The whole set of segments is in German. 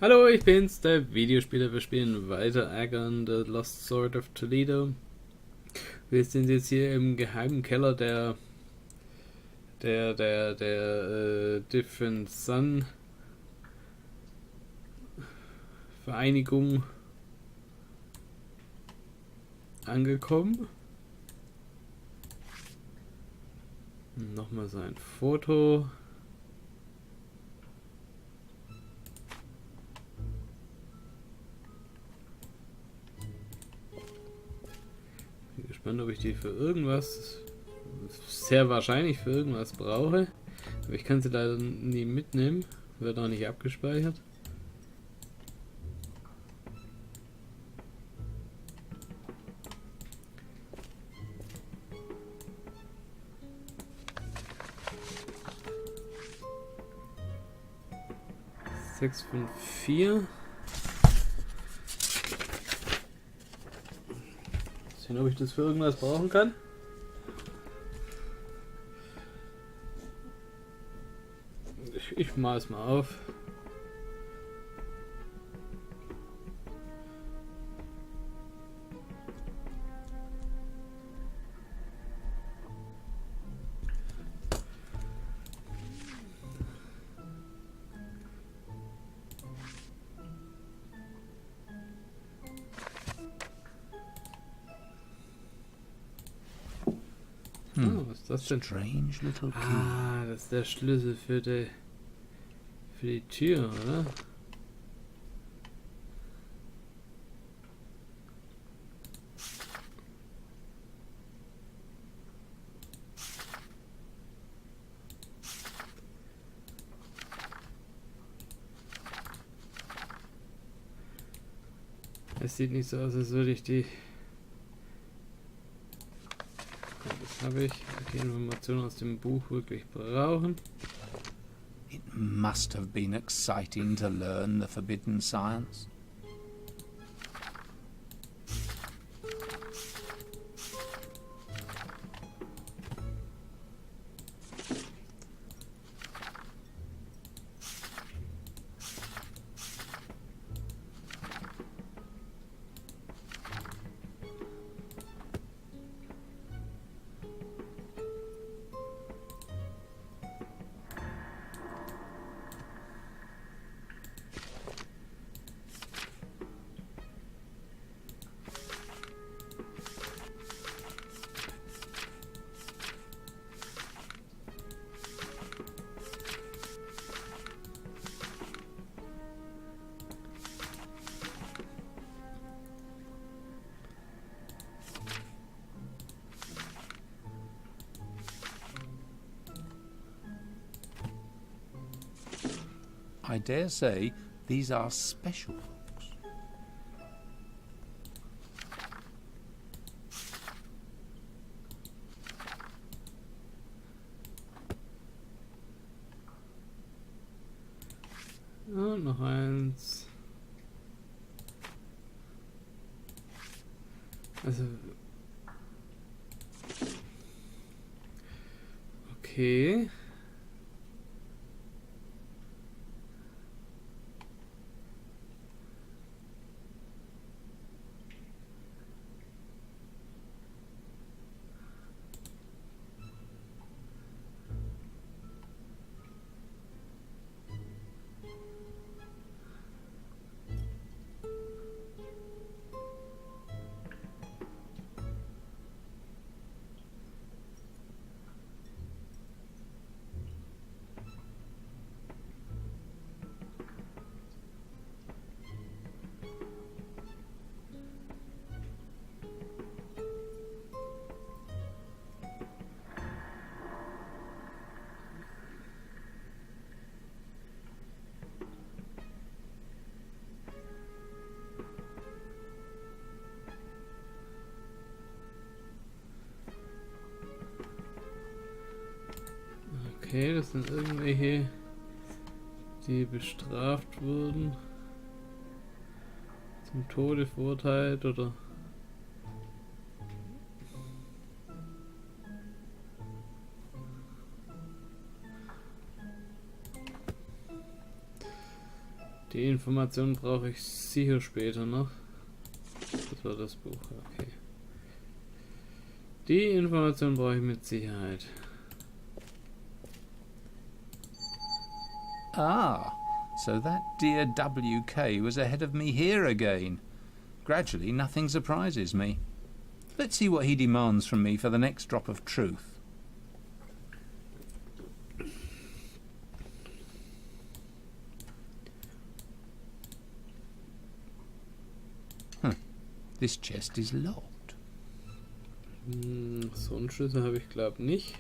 Hallo, ich bin's, der Videospieler. Wir spielen weiter AGON, The Lost Sword of Toledo. Wir sind jetzt hier im geheimen Keller der Different Sun Vereinigung angekommen. Nochmal sein Foto. Bin gespannt, ob ich die für irgendwas, sehr wahrscheinlich für irgendwas brauche. Aber ich kann sie leider nie mitnehmen. Wird auch nicht abgespeichert. Sechs, fünf, vier. Sehen, ob ich das für irgendwas brauchen kann. Ich mal es mal auf. Oh, was ist das denn? Strange little key. Ah, das ist der Schlüssel für die Tür, oder? Es sieht nicht so aus, als würde ich die... Das habe ich. Die Informationen aus dem Buch wirklich brauchen. It must have been exciting to learn the forbidden science. I dare say these are special books. Und noch eins. Also... Okay. Okay, das sind irgendwelche, die bestraft wurden, zum Tode verurteilt oder... Die Information brauche ich sicher später noch. Das war das Buch, okay. Die Information brauche ich mit Sicherheit. Ah, so that dear WK was ahead of me here again. Gradually, nothing surprises me. Let's see what he demands from me for the next drop of truth. This chest is locked. So einen Schlüssel habe ich glaube nicht.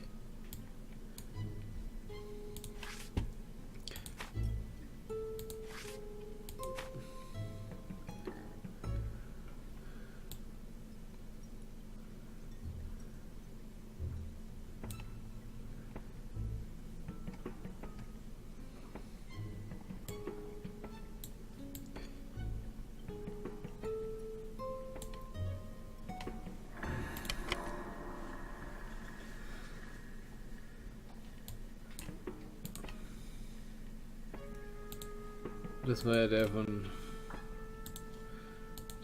Das war ja der von...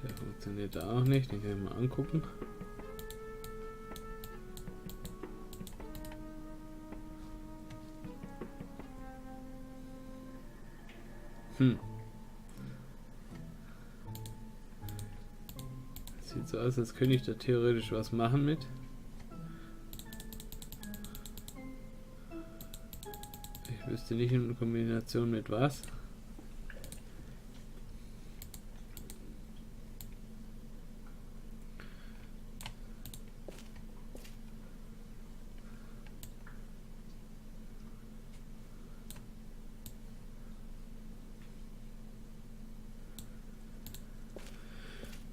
Der funktioniert da auch nicht, den kann ich mal angucken. Sieht so aus, als könnte ich da theoretisch was machen mit. Ich wüsste nicht in Kombination mit was.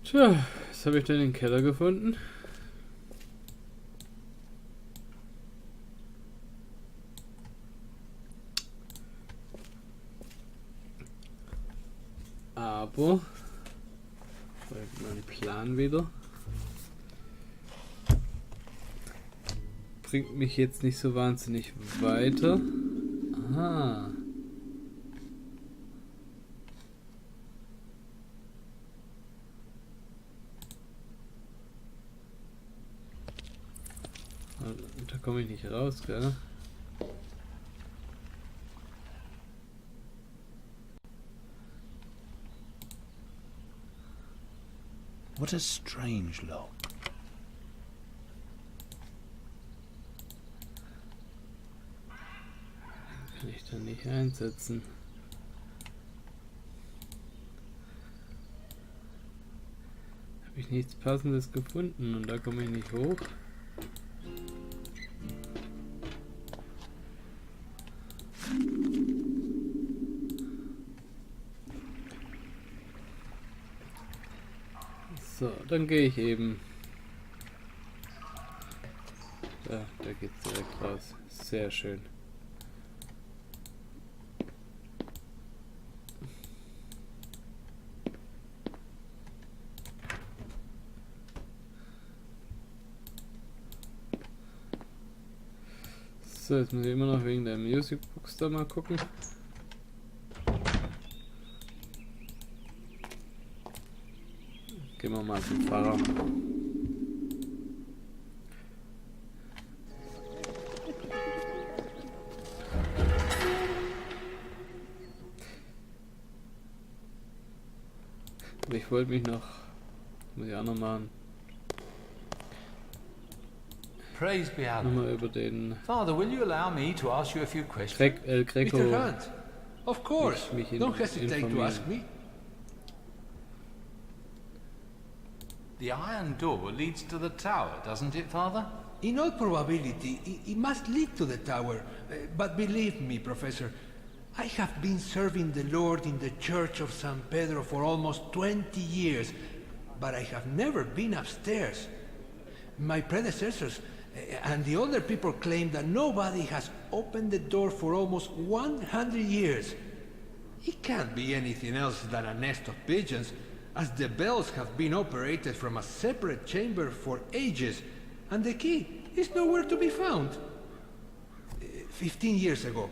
Tja, was habe ich denn im Keller gefunden? Aber folgt mein Plan wieder. Bringt mich jetzt nicht so wahnsinnig weiter. Aha. Da komme ich nicht raus, gell? What a strange lock. Kann ich da nicht einsetzen. Habe ich nichts Passendes gefunden und da komme ich nicht hoch. So, dann gehe ich eben. Da geht's direkt raus. Sehr schön. So, jetzt muss ich immer noch wegen der Music Box da mal gucken. Gehen wir mal zum Fahrer. Aber ich wollte mich noch, muss ich auch noch machen, Praise be Allah. nochmal über den Father, will you allow me to ask you a few questions? Greco Mr. Hunt, of course. mich Don't hesitate to informieren. ask me. The iron door leads to the tower, doesn't it, Father? In all probability, it must lead to the tower. But believe me, Professor, I have been serving the Lord in the Church of San Pedro for almost 20 years, but I have never been upstairs. My predecessors and the older people claim that nobody has opened the door for almost 100 years. It can't be anything else than a nest of pigeons, as the bells have been operated from a separate chamber for ages, and the key is nowhere to be found. 15 years ago,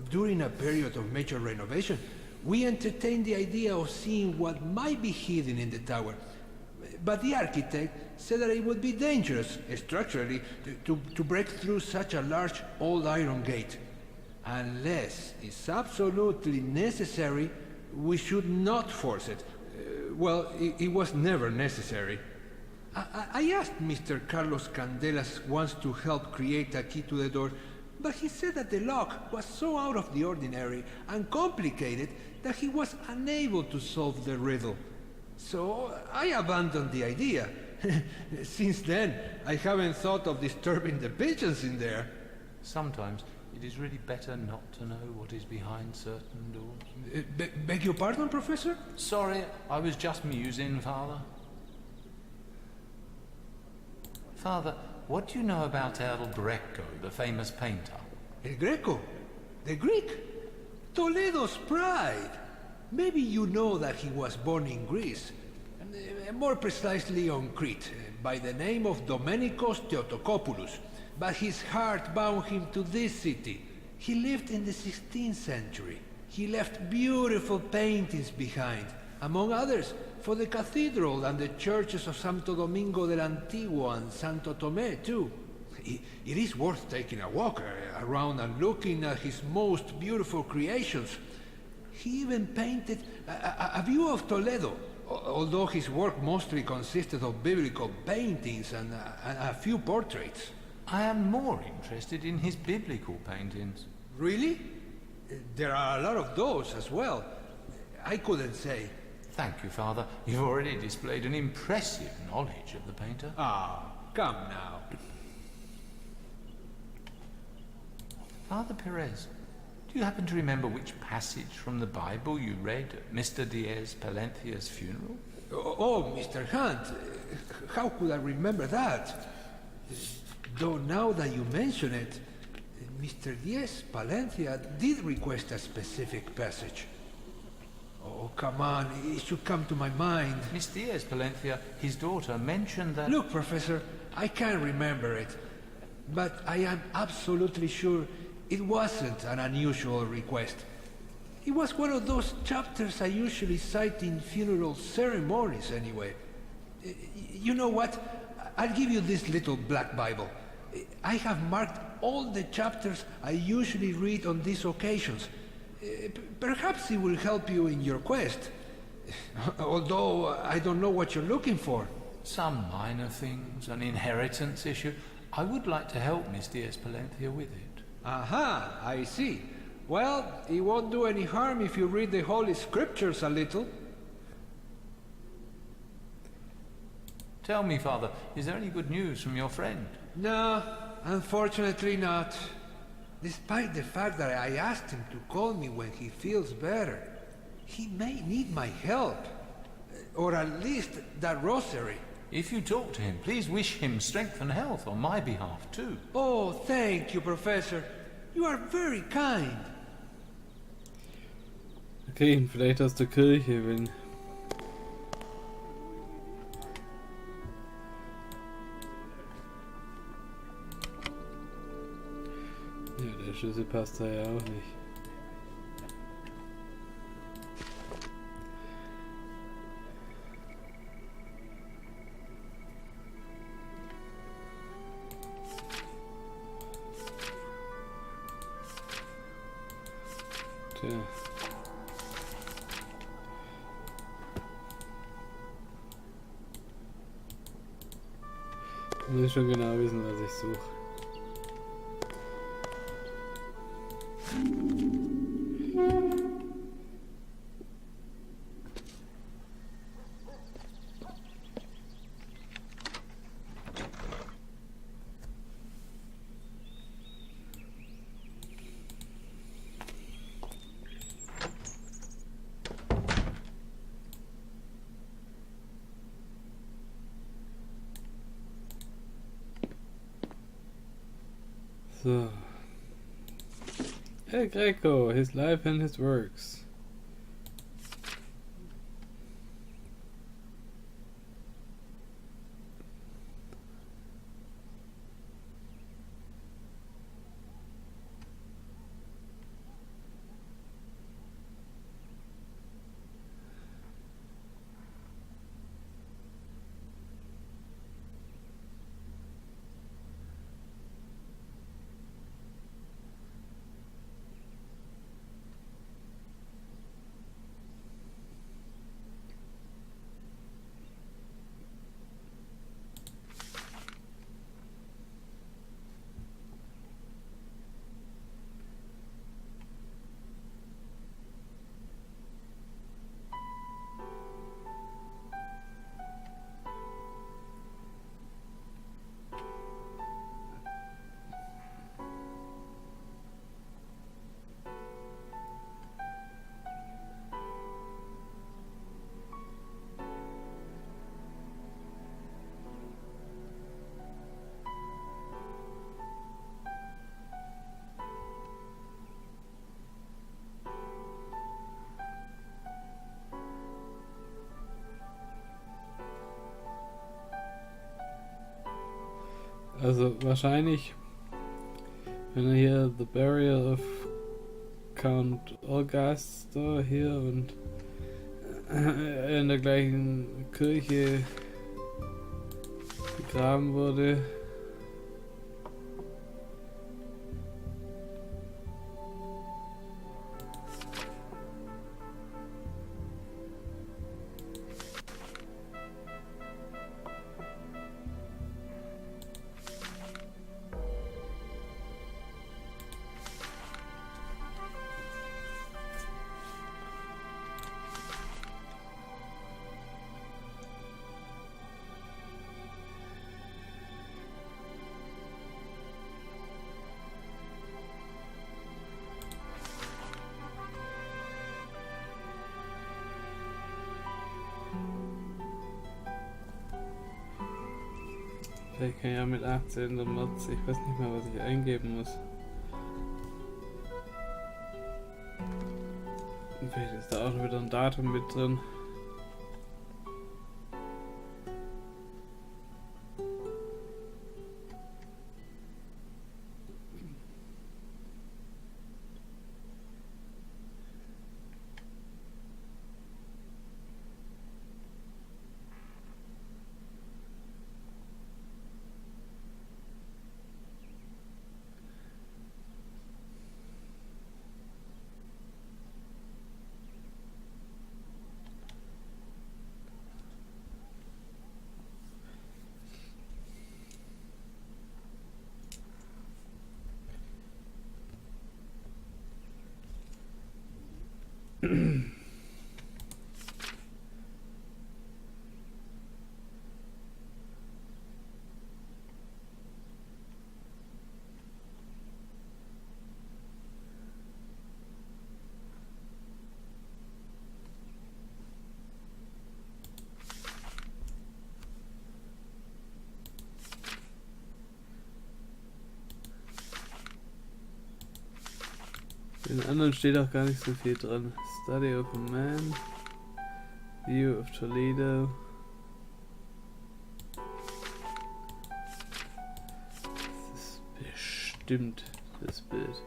during a period of major renovation, We entertained the idea of seeing what might be hidden in the tower. But the architect said that it would be dangerous, structurally, to break through such a large old iron gate. Unless it's absolutely necessary, we should not force it. It was never necessary. I asked Mr. Carlos Candelas once to help create a key to the door, but he said that the lock was so out of the ordinary and complicated that he was unable to solve the riddle. So I abandoned the idea. Since then, I haven't thought of disturbing the pigeons in there. Sometimes it is really better not to know what is behind certain doors. Beg your pardon, Professor? Sorry, I was just musing, Father. Father, what do you know about El Greco, the famous painter? El Greco? The Greek? Toledo's pride. Maybe you know that he was born in Greece, more precisely on Crete, by the name of Domenikos Theotokopoulos, but his heart bound him to this city. He lived in the 16th century. He left beautiful paintings behind, among others, for the cathedral and the churches of Santo Domingo del Antiguo and Santo Tomé, too. It is worth taking a walk around and looking at his most beautiful creations. He even painted a view of Toledo, although his work mostly consisted of biblical paintings and a few portraits. I am more interested in his biblical paintings. Really? There are a lot of those as well. I couldn't say. Thank you, Father. You've already displayed an impressive knowledge of the painter. Come now. Father Perez, do you happen to remember which passage from the Bible you read at Mr. Diaz Palentia's funeral? Oh, Mr. Hunt, how could I remember that? Though now that you mention it, Mr. Diaz Palentia did request a specific passage. Oh, come on, it should come to my mind. Miss Diaz Palentia, his daughter, mentioned that... Look, Professor, I can't remember it, but I am absolutely sure it wasn't an unusual request. It was one of those chapters I usually cite in funeral ceremonies anyway. You know what? I'll give you this little black Bible. I have marked all the chapters I usually read on these occasions. Perhaps it will help you in your quest. Although I don't know what you're looking for. Some minor things, an inheritance issue. I would like to help Miss Diaz Palentia with it. Aha, I see. Well, it won't do any harm if you read the Holy Scriptures a little. Tell me, Father, is there any good news from your friend? No, unfortunately not. Despite the fact that I asked him to call me when he feels better. He may need my help. Or at least that rosary. If you talk to him, please wish him strength and health on my behalf, too. Oh, thank you, Professor. You are very kind. Okay, vielleicht aus der Kirche, wenn... Ja, der Schlüssel passt da ja auch nicht. Tja. Muss ich schon genau wissen, was ich suche. So. El Greco, his life and his works. Also wahrscheinlich, wenn er hier The Burial of Count Augusta hier und in der gleichen Kirche begraben wurde. Vielleicht kann ich ja mit 18. März, ich weiß nicht mehr, was ich eingeben muss. Und vielleicht ist da auch schon wieder ein Datum mit drin. In den anderen steht auch gar nicht so viel dran. Study of a man, View of Toledo. Das ist bestimmt das Bild.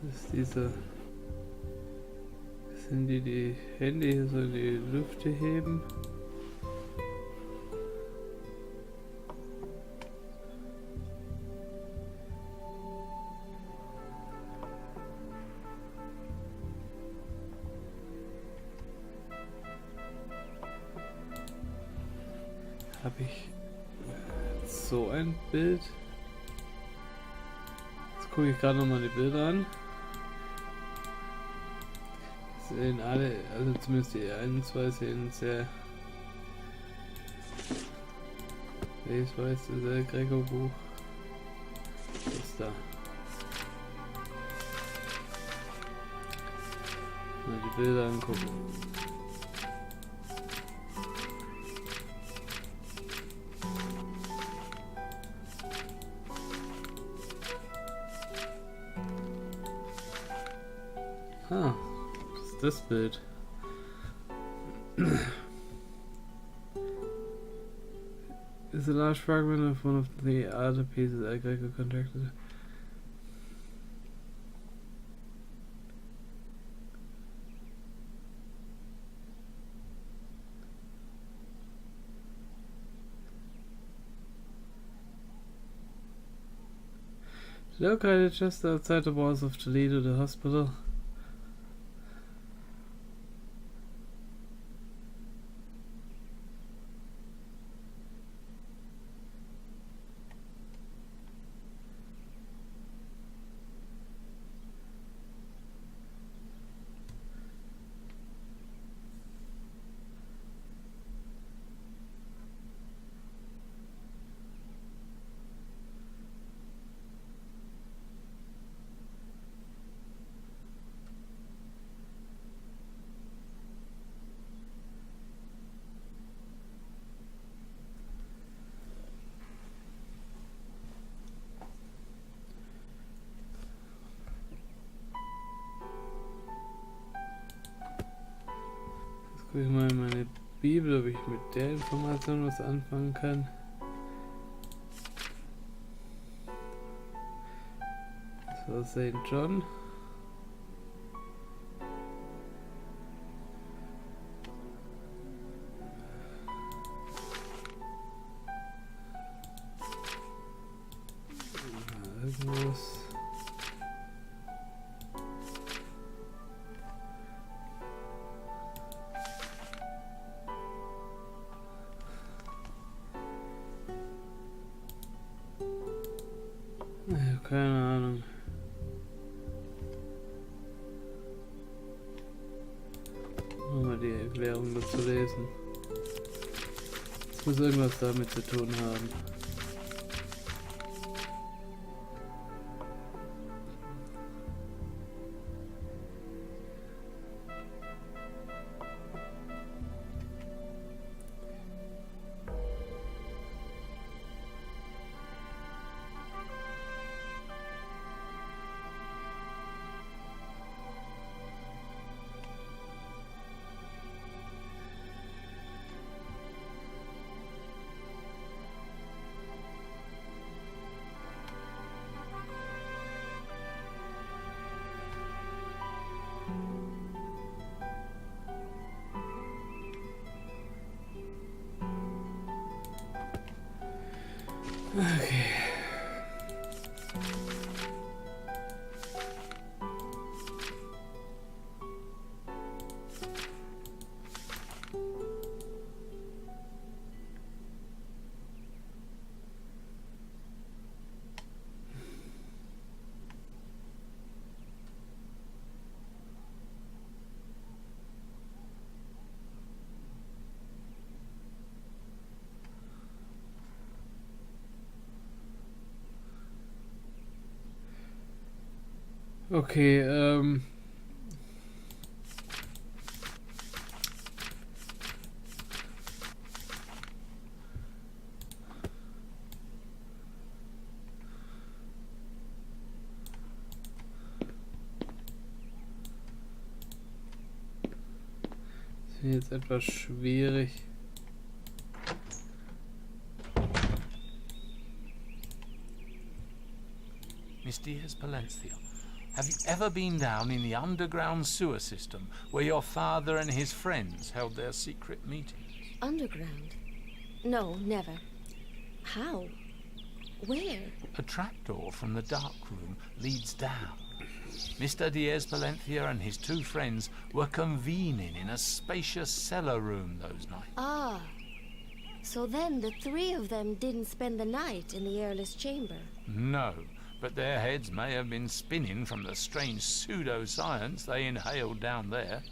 Das ist dieser. Das sind die Hände hier so in die Lüfte heben. Habe ich so ein Bild? Jetzt gucke ich gerade nochmal die Bilder an. Sehen alle, also zumindest die einen zwei sehen sehr. Welches war jetzt das Greco-Buch? Das da. Mal die Bilder angucken. Ah, das ist das Bild. Is a large fragment of one of the other pieces I Greco contracted. Located just outside the walls of Toledo, the hospital. Guck ich mal in meine Bibel, ob ich mit der Information was anfangen kann. So, St. John. Irgendwas. Keine Ahnung. Mal die Erklärung dazu lesen. Es muss irgendwas damit zu tun haben. Okay. Okay, das ist jetzt etwas schwierig. Mr. Palencia, have you ever been down in the underground sewer system where your father and his friends held their secret meetings? Underground? No, never. How? Where? A trapdoor from the dark room leads down. Mr. Diaz Palencia and his two friends were convening in a spacious cellar room those nights. Ah, so then the three of them didn't spend the night in the airless chamber? No, but their heads may have been spinning from the strange pseudoscience they inhaled down there.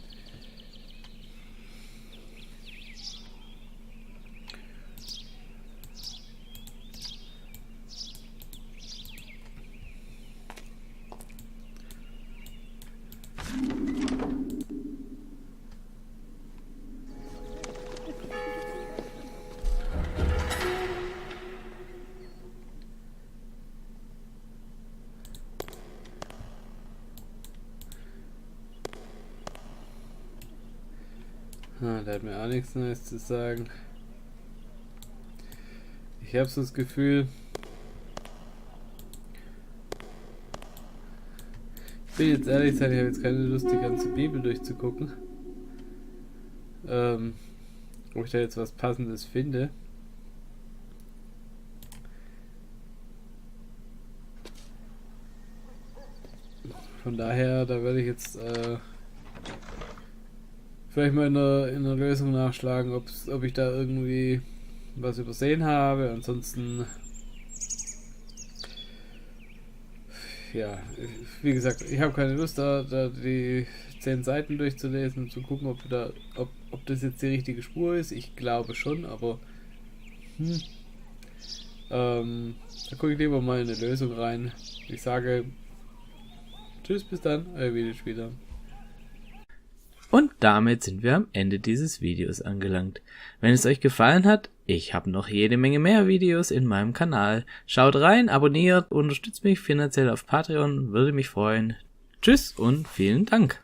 Der hat mir auch nichts Neues zu sagen. Ich habe so das Gefühl, ich will jetzt ehrlich sein, ich habe jetzt keine Lust, die ganze Bibel durchzugucken. Ob ich da jetzt was Passendes finde. Von daher, da werde ich jetzt vielleicht mal in der Lösung nachschlagen, ob ich da irgendwie was übersehen habe. Ansonsten, ja, wie gesagt, ich habe keine Lust, da die 10 Seiten durchzulesen und zu gucken, ob das jetzt die richtige Spur ist. Ich glaube schon, aber da gucke ich lieber mal in eine Lösung rein. Ich sage tschüss, bis dann, euer Videospieler. Und damit sind wir am Ende dieses Videos angelangt. Wenn es euch gefallen hat, ich habe noch jede Menge mehr Videos in meinem Kanal. Schaut rein, abonniert, unterstützt mich finanziell auf Patreon, würde mich freuen. Tschüss und vielen Dank.